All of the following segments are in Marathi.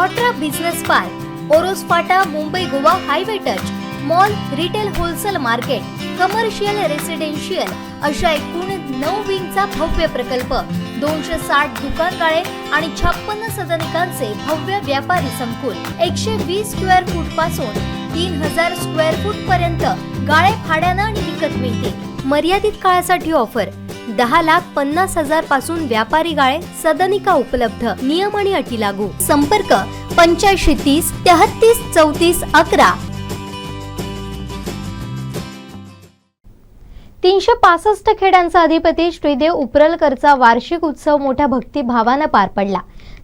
हॉट्रा बिझनेस पार्क, ओरोस फाटा Mumbai Goa highway touch, mall, retail wholesale market, commercial residential अशा एकूण 9 विंगचा भव्य प्रकल्प, 260 दुकानगाळे आणि 56 सदनिकांचे भव्य व्यापारी संकुल, 120 स्क्वेअर फूट पासून 3000 स्क्वेअर फूट पर्यंत गाळे भाड्यानं आणि विकत मिळतील। मर्यादित काळासाठी ऑफर, 10,50,000 पासून व्यापारी गाळे, सदनिका उपलब्ध, नियम आणि अटी लागू। संपर्क 8530 33 34 11। 365 खेड्यांचा अधिपती श्रीदेव उपरलकरचा वार्षिक उत्सव मोठ्या भक्तिभावाने पार पडला।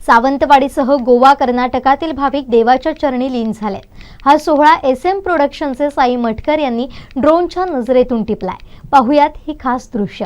सावंतवाडीसह गोवा, कर्नाटकातील भाविक देवाच्या चरणी लीन झाले। हा सोहळा SM प्रोडक्शनचे साई मटकर यांनी ड्रोनच्या नजरेतून टिपलाय। पाहुयात ही खास दृश्य।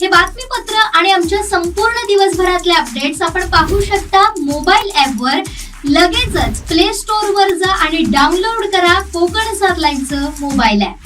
हे बातमीपत्र आणि आमच्या संपूर्ण दिवसभरातले अपडेट्स आपण पाहू शकता मोबाईल ॲपवर। लगेचच प्ले स्टोअर वर जा आणि डाउनलोड करा कोकणसाद लाईव्हचं मोबाईल ॲप।